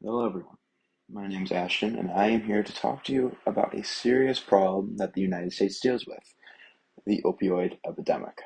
Hello, everyone. My name is Ashton, and I am here to talk to you about a serious problem that the United States deals with, the opioid epidemic.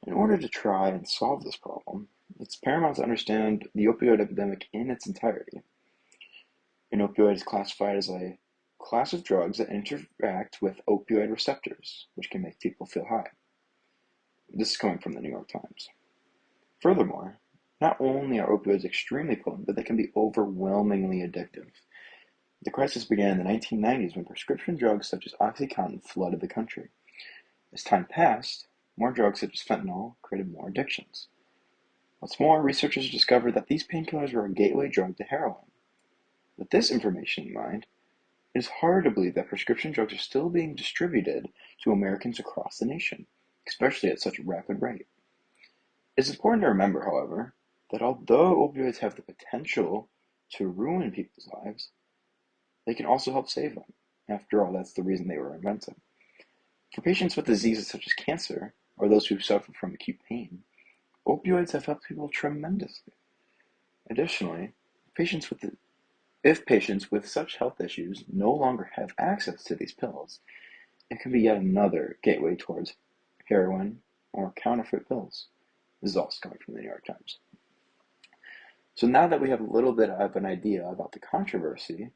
In order to try and solve this problem, it's paramount to understand the opioid epidemic in its entirety. An opioid is classified as a class of drugs that interact with opioid receptors, which can make people feel high. This is coming from the New York Times. Furthermore, not only are opioids extremely potent, but they can be overwhelmingly addictive. The crisis began in the 1990s when prescription drugs such as OxyContin flooded the country. As time passed, more drugs such as fentanyl created more addictions. What's more, researchers discovered that these painkillers were a gateway drug to heroin. With this information in mind, it is hard to believe that prescription drugs are still being distributed to Americans across the nation, especially at such a rapid rate. It's important to remember, however, that although opioids have the potential to ruin people's lives, they can also help save them. After all, that's the reason they were invented. For patients with diseases such as cancer, or those who suffer from acute pain, opioids have helped people tremendously. Additionally, if patients with such health issues no longer have access to these pills, it can be yet another gateway towards heroin or counterfeit pills. This is also coming from the New York Times. So now that we have a little bit of an idea about the controversy,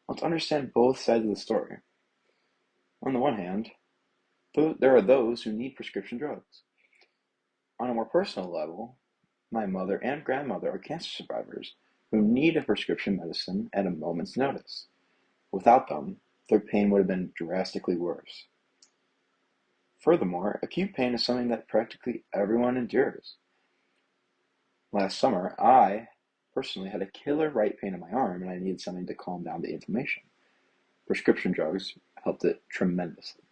let's understand both sides of the story. On the one hand, there are those who need prescription drugs. On a more personal level, my mother and grandmother are cancer survivors who need a prescription medicine at a moment's notice. Without them, their pain would have been drastically worse. Furthermore, acute pain is something that practically everyone endures. Last summer, I personally had a killer right pain in my arm and I needed something to calm down the inflammation. Prescription drugs helped it tremendously.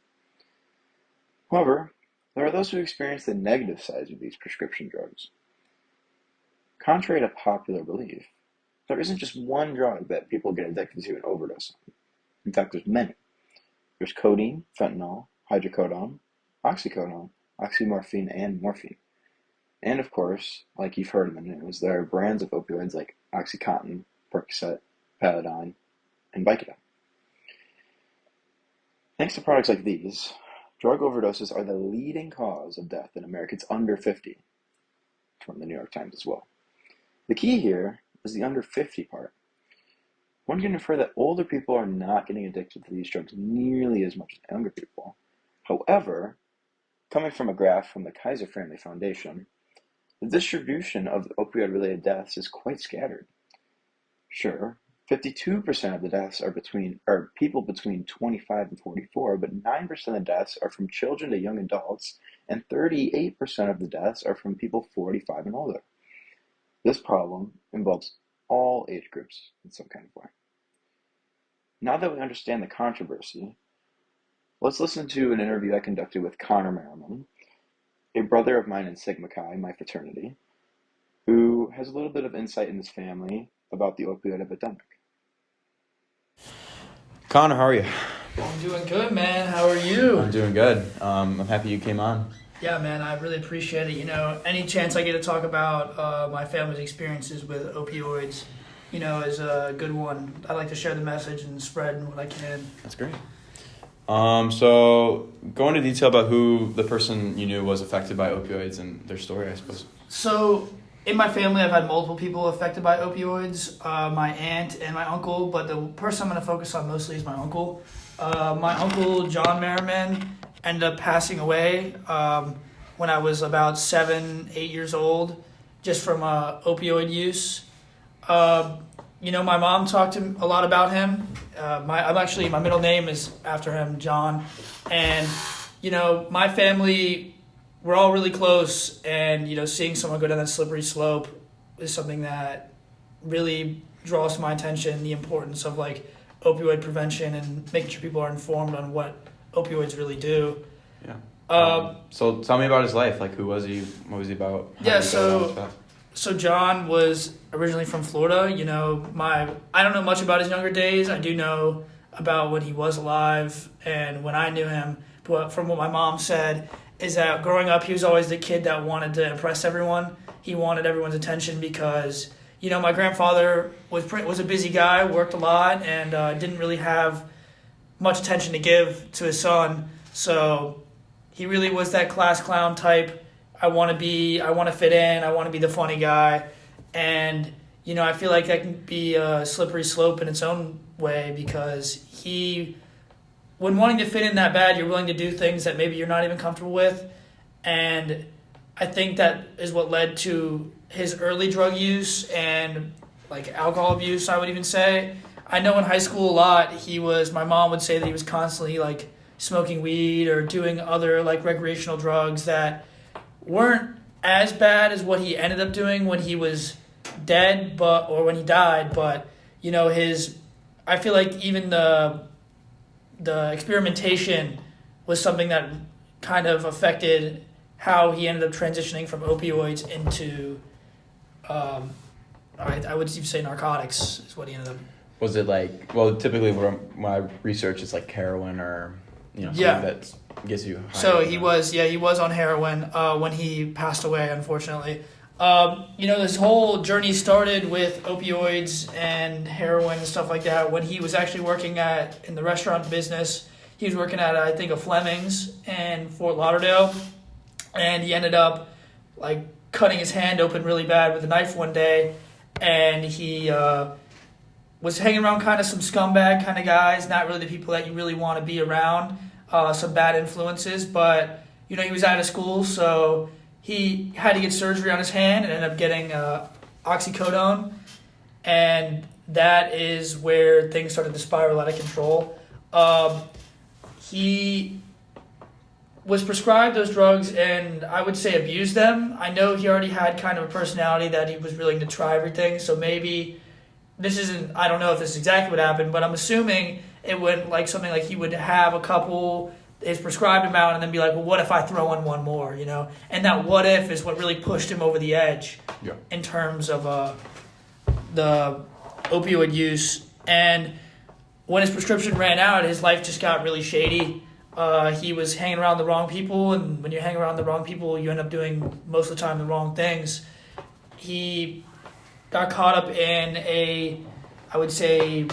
However, there are those who experience the negative sides of these prescription drugs. Contrary to popular belief, there isn't just one drug that people get addicted to and overdose on. In fact, there's many. There's codeine, fentanyl, hydrocodone, oxycodone, oxymorphine, and morphine. And of course, like you've heard in the news, there are brands of opioids like OxyContin, Percocet, Paladine, and Vicodin. Thanks to products like these, drug overdoses are the leading cause of death in Americans under 50, from the New York Times as well. The key here is the under 50 part. One can infer that older people are not getting addicted to these drugs nearly as much as younger people. However, coming from a graph from the Kaiser Family Foundation, the distribution of opioid-related deaths is quite scattered. Sure, 52% of the deaths are people between 25 and 44, but 9% of the deaths are from children to young adults, and 38% of the deaths are from people 45 and older. This problem involves all age groups in some kind of way. Now that we understand the controversy, let's listen to an interview I conducted with Connor Merriman, a brother of mine in Sigma Chi, my fraternity, who has a little bit of insight in his family about the opioid epidemic. Connor, how are you? I'm doing good, man. How are you? I'm doing good. I'm happy you came on. Yeah, man, I really appreciate it. Any chance I get to talk about my family's experiences with opioids, is a good one. I like to share the message and spread what I can. That's great. So go into detail about who the person you knew was affected by opioids and their story, I suppose. So in my family, I've had multiple people affected by opioids, my aunt and my uncle, but the person I'm going to focus on mostly is my uncle. My uncle, John Merriman, ended up passing away when I was about 7, 8 years old, just from opioid use. My mom talked a lot about him. My middle name is after him, John. And, my family, we're all really close. And, seeing someone go down that slippery slope is something that really draws to my attention, the importance of, opioid prevention and making sure people are informed on what opioids really do. Yeah. So tell me about his life. Who was he? What was he about? So John was originally from Florida. I don't know much about his younger days. I do know about when he was alive and when I knew him. But from what my mom said is that growing up, he was always the kid that wanted to impress everyone. He wanted everyone's attention because, my grandfather was a busy guy, worked a lot, and didn't really have much attention to give to his son. So he really was that class clown type. I want to fit in, I want to be the funny guy. And, I feel like that can be a slippery slope in its own way because when wanting to fit in that bad, you're willing to do things that maybe you're not even comfortable with. And I think that is what led to his early drug use and like alcohol abuse, I would even say. I know in high school a lot, my mom would say that he was constantly like smoking weed or doing other like recreational drugs that weren't as bad as what he ended up doing when he was dead, or when he died. But, I feel like even the experimentation was something that kind of affected how he ended up transitioning from opioids into, I would even say narcotics is what he ended up. Was it like, well, typically when I research, it's like heroin or, something that gets you high. So he was on heroin when he passed away, unfortunately. This whole journey started with opioids and heroin and stuff like that when he was actually working in the restaurant business. He was working at, I think, a Fleming's in Fort Lauderdale, and he ended up like cutting his hand open really bad with a knife one day, and he was hanging around kind of some scumbag kind of guys, not really the people that you really want to be around, some bad influences, but he was out of school, so he had to get surgery on his hand and ended up getting oxycodone, and that is where things started to spiral out of control. He was prescribed those drugs and I would say abused them. I know he already had kind of a personality that he was willing to try everything, so maybe I don't know if this is exactly what happened, but I'm assuming it went like something like he would have a couple, his prescribed amount, and then be like, well, what if I throw in one more, And that what if is what really pushed him over the edge in terms of the opioid use. And when his prescription ran out, his life just got really shady. He was hanging around the wrong people, and when you hang around the wrong people, you end up doing most of the time the wrong things. He got caught up in I would say,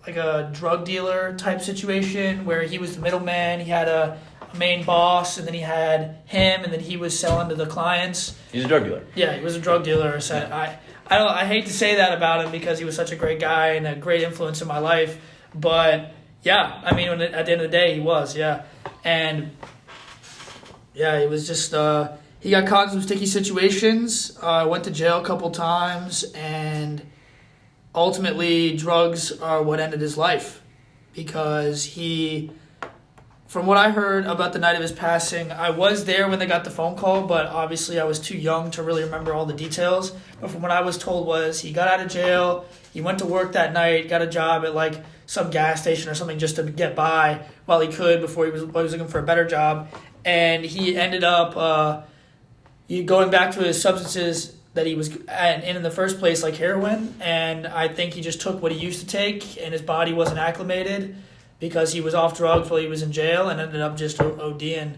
like a drug dealer type situation where he was the middleman. He had a main boss, and then he had him, and then he was selling to the clients. He's a drug dealer. Yeah, he was a drug dealer. So I hate to say that about him because he was such a great guy and a great influence in my life. But yeah, I mean, at the end of the day, he was, yeah. And yeah, it was just, he got caught in some sticky situations, went to jail a couple times, and ultimately drugs are what ended his life because from what I heard about the night of his passing, I was there when they got the phone call, but obviously I was too young to really remember all the details. But from what I was told was he got out of jail, he went to work that night, got a job at like some gas station or something just to get by while he could before he was looking for a better job. And he ended up going back to his substances that he was in the first place, like heroin. And I think he just took what he used to take, and his body wasn't acclimated because he was off drugs while he was in jail and ended up just ODing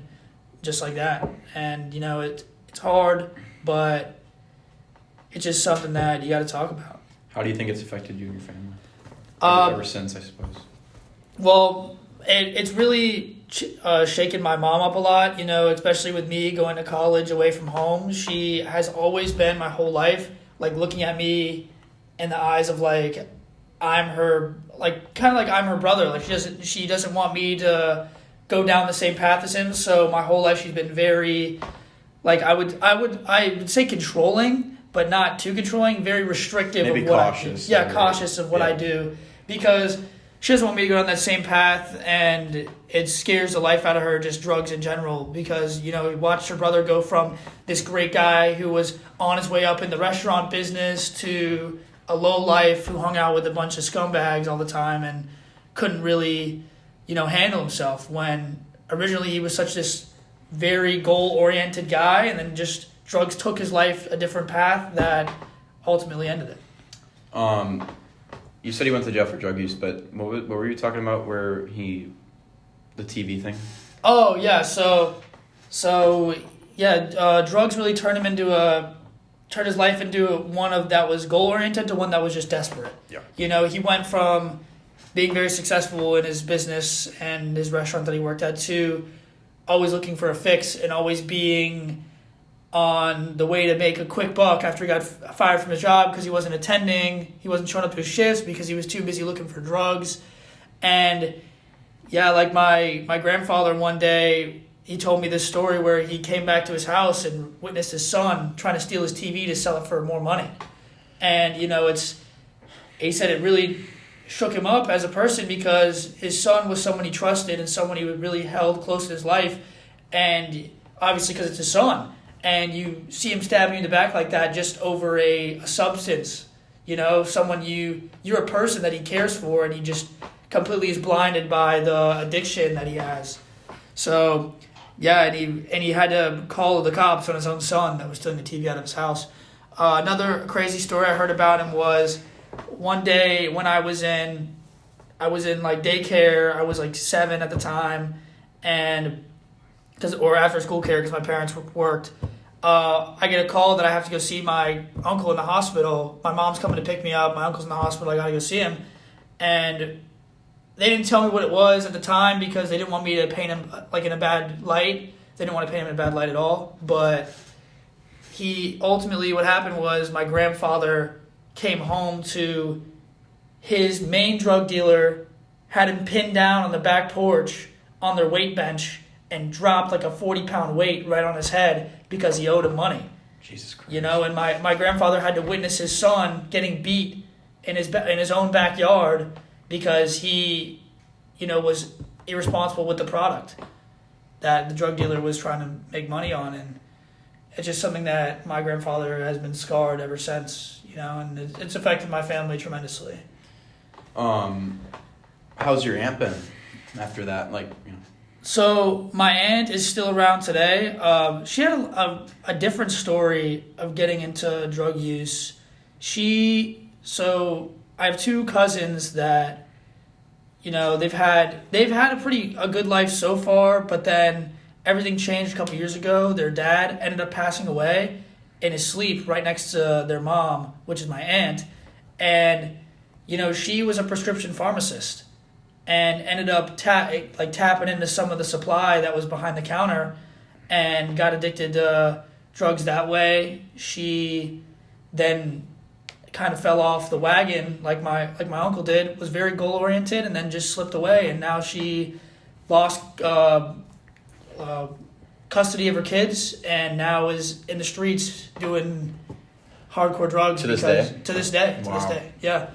just like that. And, it's hard, but it's just something that you got to talk about. How do you think it's affected you and your family? Ever since, I suppose. Well, it's really shaken my mom up a lot, especially with me going to college away from home. She has always been my whole life, like looking at me in the eyes of like, I'm her, like kind of like I'm her brother. Like she doesn't want me to go down the same path as him. So my whole life she's been very, like I would say controlling, but not too controlling. Very restrictive. Maybe of what cautious. I do. Yeah, cautious of what I do because she doesn't want me to go down that same path, and it scares the life out of her, just drugs in general, because, we watched her brother go from this great guy who was on his way up in the restaurant business to a low life who hung out with a bunch of scumbags all the time and couldn't really, handle himself when originally he was such this very goal-oriented guy, and then just drugs took his life a different path that ultimately ended it. You said he went to jail for drug use, but what were you talking about where the TV thing? Oh, yeah, so drugs really turned him into a turned his life into one of that was goal oriented to one that was just desperate. Yeah. You know, he went from being very successful in his business and his restaurant that he worked at to always looking for a fix and always being on the way to make a quick buck after he got fired from his job because he wasn't attending. He wasn't showing up to his shifts because he was too busy looking for drugs. And yeah, like my grandfather one day, he told me this story where he came back to his house and witnessed his son trying to steal his TV to sell it for more money. And, you know, he said it really shook him up as a person because his son was someone he trusted and someone he really held close to his life. And obviously because it's his son. And you see him stabbing you in the back like that just over a substance. You know, someone you're a person that he cares for and he just completely is blinded by the addiction that he has. So, yeah, and he had to call the cops on his own son that was stealing the TV out of his house. Another crazy story I heard about him was one day when I was in like daycare. I was like 7 at the time, or after school care because my parents worked. I get a call that I have to go see my uncle in the hospital. My mom's coming to pick me up. My uncle's in the hospital. I gotta go see him, and they didn't tell me what it was at the time because they didn't want me to paint him like in a bad light. They didn't want to paint him in a bad light at all. But what happened was my grandfather came home to his main drug dealer, had him pinned down on the back porch on their weight bench and dropped like a 40-pound weight right on his head because he owed him money. Jesus Christ. You know, and my grandfather had to witness his son getting beat in his own backyard because he, you know, was irresponsible with the product that the drug dealer was trying to make money on. And it's just something that my grandfather has been scarred ever since, you know, and it's affected my family tremendously. How's your aunt been after that? Like, you know. So my aunt is still around today. She had a different story of getting into drug use. I have 2 cousins that, you know, they've had a good life so far, but then everything changed a couple years ago. Their dad ended up passing away in his sleep right next to their mom, which is my aunt. And, you know, she was a prescription pharmacist and ended up tapping into some of the supply that was behind the counter and got addicted to drugs that way. She then kind of fell off the wagon like my uncle did, was very goal oriented, and then just slipped away. And now she lost custody of her kids and now is in the streets doing hardcore drugs to this day. Wow. Yeah.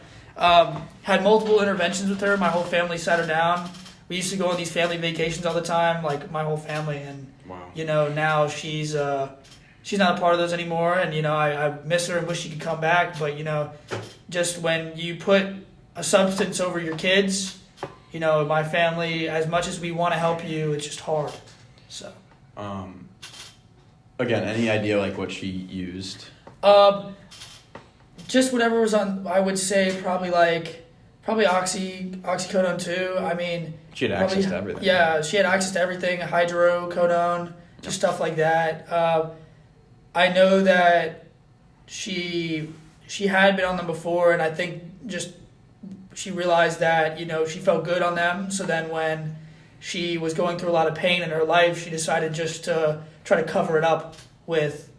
Had multiple interventions with her. My whole family sat her down. We used to go on these family vacations all the time, like my whole family. And wow. You know, now she's not a part of those anymore. And you know, I miss her and wish she could come back. But you know, just when you put a substance over your kids, you know, my family, as much as we want to help you, it's just hard. So. Again, any idea like what she used? Just whatever was on. I would say probably oxycodone too. I mean, she had access to everything. Yeah, she had access to everything. Hydrocodone, just stuff like that. I know that she had been on them before, and I think just she realized that, you know, she felt good on them. So then when she was going through a lot of pain in her life, she decided just to try to cover it up with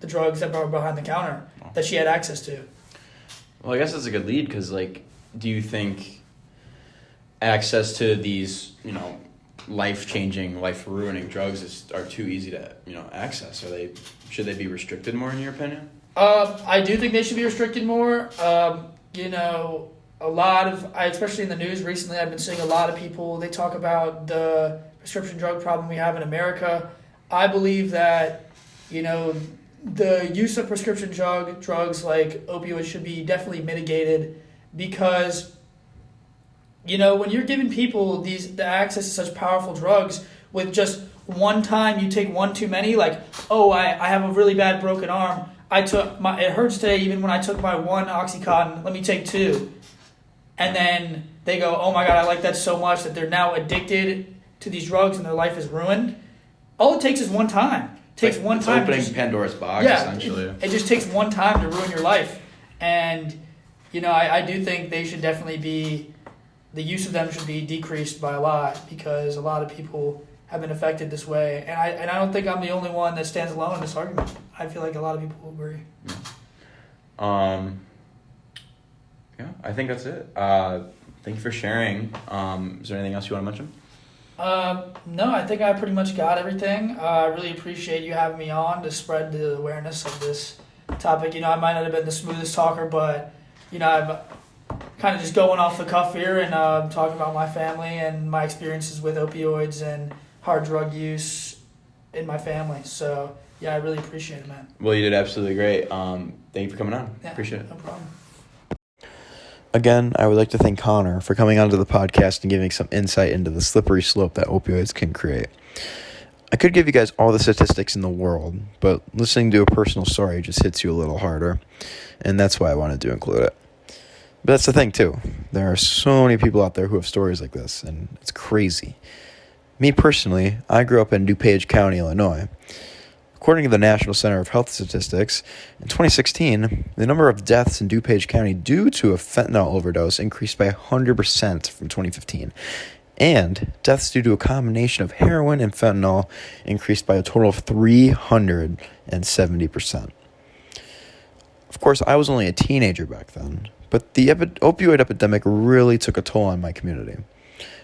the drugs that were behind the counter that she had access to. Well, I guess that's a good lead because, like, do you think access to these, you know, life-changing, life-ruining drugs are too easy to, you know, access? Should they be restricted more, in your opinion? I do think they should be restricted more. You know, especially in the news recently, I've been seeing a lot of people, they talk about the prescription drug problem we have in America. I believe that, you know, the use of prescription drugs like opioids should be definitely mitigated because, you know, when you're giving people the access to such powerful drugs with just one time you take one too many, like, oh, I have a really bad broken arm. It hurts today even when I took my 1 Oxycontin, let me take 2. And then they go, oh my God, I like that so much that they're now addicted to these drugs and their life is ruined. All it takes is one time takes one it's time. Opening Pandora's box, essentially. It just takes one time to ruin your life, and I do think they should definitely be. The use of them should be decreased by a lot because a lot of people have been affected this way, and I don't think I'm the only one that stands alone in this argument. I feel like a lot of people will agree. Yeah, I think that's it. Thank you for sharing. Is there anything else you want to mention? No, I think I pretty much got everything. I really appreciate you having me on to spread the awareness of this topic. I might not have been the smoothest talker, but I'm kind of just going off the cuff here and talking about my family and my experiences with opioids and hard drug use in my family. So, yeah, I really appreciate it, man. Well, you did absolutely great. Thank you for coming on. Yeah, appreciate it. No problem. Again, I would like to thank Connor for coming onto the podcast and giving some insight into the slippery slope that opioids can create. I could give you guys all the statistics in the world, but listening to a personal story just hits you a little harder, and that's why I wanted to include it. But that's the thing, too. There are so many people out there who have stories like this, and it's crazy. Me personally, I grew up in DuPage County, Illinois. According to the National Center of Health Statistics, in 2016, the number of deaths in DuPage County due to a fentanyl overdose increased by 100% from 2015. And deaths due to a combination of heroin and fentanyl increased by a total of 370%. Of course, I was only a teenager back then, but the opioid epidemic really took a toll on my community.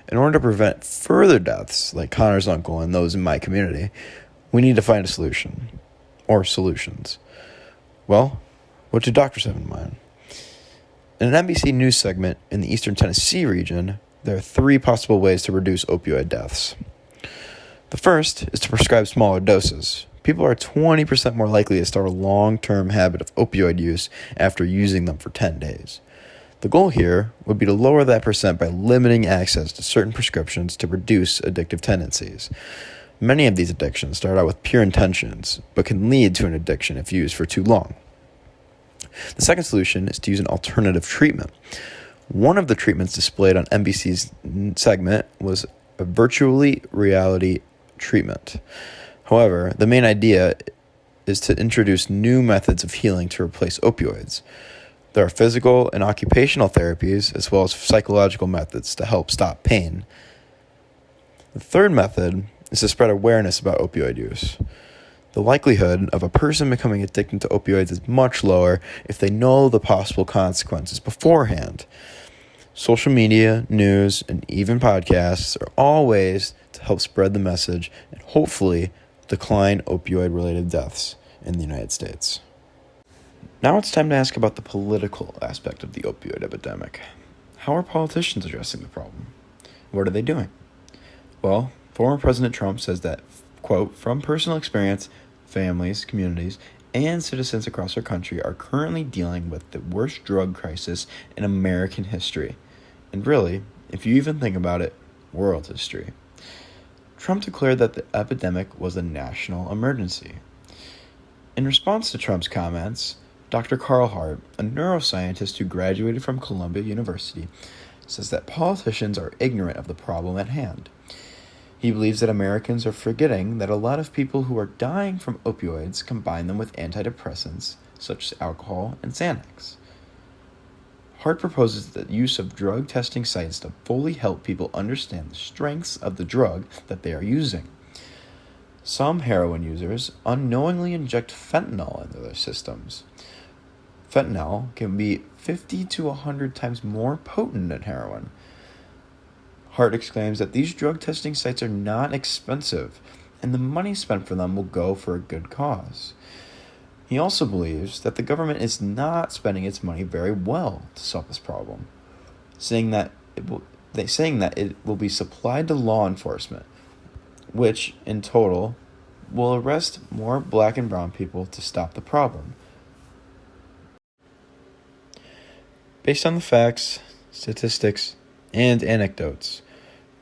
In order to prevent further deaths, like Connor's uncle and those in my community, we need to find a solution, or solutions. Well, what do doctors have in mind? In an NBC News segment in the Eastern Tennessee region, there are 3 possible ways to reduce opioid deaths. The first is to prescribe smaller doses. People are 20% more likely to start a long-term habit of opioid use after using them for 10 days. The goal here would be to lower that percent by limiting access to certain prescriptions to reduce addictive tendencies. Many of these addictions start out with pure intentions, but can lead to an addiction if used for too long. The second solution is to use an alternative treatment. One of the treatments displayed on NBC's segment was a virtually reality treatment. However, the main idea is to introduce new methods of healing to replace opioids. There are physical and occupational therapies, as well as psychological methods to help stop pain. The third method is to spread awareness about opioid use. The likelihood of a person becoming addicted to opioids is much lower if they know the possible consequences beforehand. Social media, news, and even podcasts are all ways to help spread the message and hopefully decline opioid-related deaths in the United States. Now it's time to ask about the political aspect of the opioid epidemic. How are politicians addressing the problem? What are they doing? Well, former President Trump says that, quote, from personal experience, families, communities, and citizens across our country are currently dealing with the worst drug crisis in American history. And really, if you even think about it, world history. Trump declared that the epidemic was a national emergency. In response to Trump's comments, Dr. Carl Hart, a neuroscientist who graduated from Columbia University, says that politicians are ignorant of the problem at hand. He believes that Americans are forgetting that a lot of people who are dying from opioids combine them with antidepressants, such as alcohol and Xanax. Hart proposes the use of drug testing sites to fully help people understand the strengths of the drug that they are using. Some heroin users unknowingly inject fentanyl into their systems. Fentanyl can be 50 to 100 times more potent than heroin. Hart exclaims that these drug testing sites are not expensive, and the money spent for them will go for a good cause. He also believes that the government is not spending its money very well to solve this problem, saying that it will be supplied to law enforcement, which, in total, will arrest more black and brown people to stop the problem. Based on the facts, statistics, and anecdotes,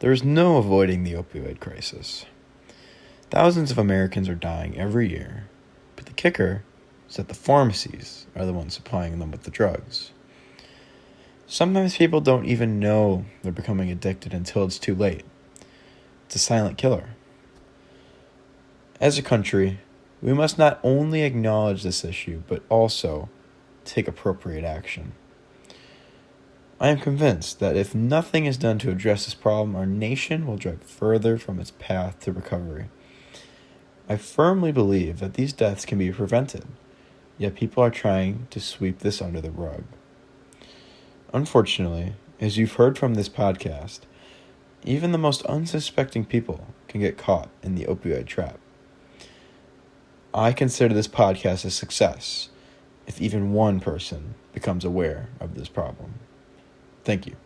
there is no avoiding the opioid crisis. Thousands of Americans are dying every year, but the kicker is that the pharmacies are the ones supplying them with the drugs. Sometimes people don't even know they're becoming addicted until it's too late. It's a silent killer. As a country, We must not only acknowledge this issue, but also take appropriate action. I am convinced that if nothing is done to address this problem, our nation will drift further from its path to recovery. I firmly believe that these deaths can be prevented, yet people are trying to sweep this under the rug. Unfortunately, as you've heard from this podcast, even the most unsuspecting people can get caught in the opioid trap. I consider this podcast a success if even one person becomes aware of this problem. Thank you.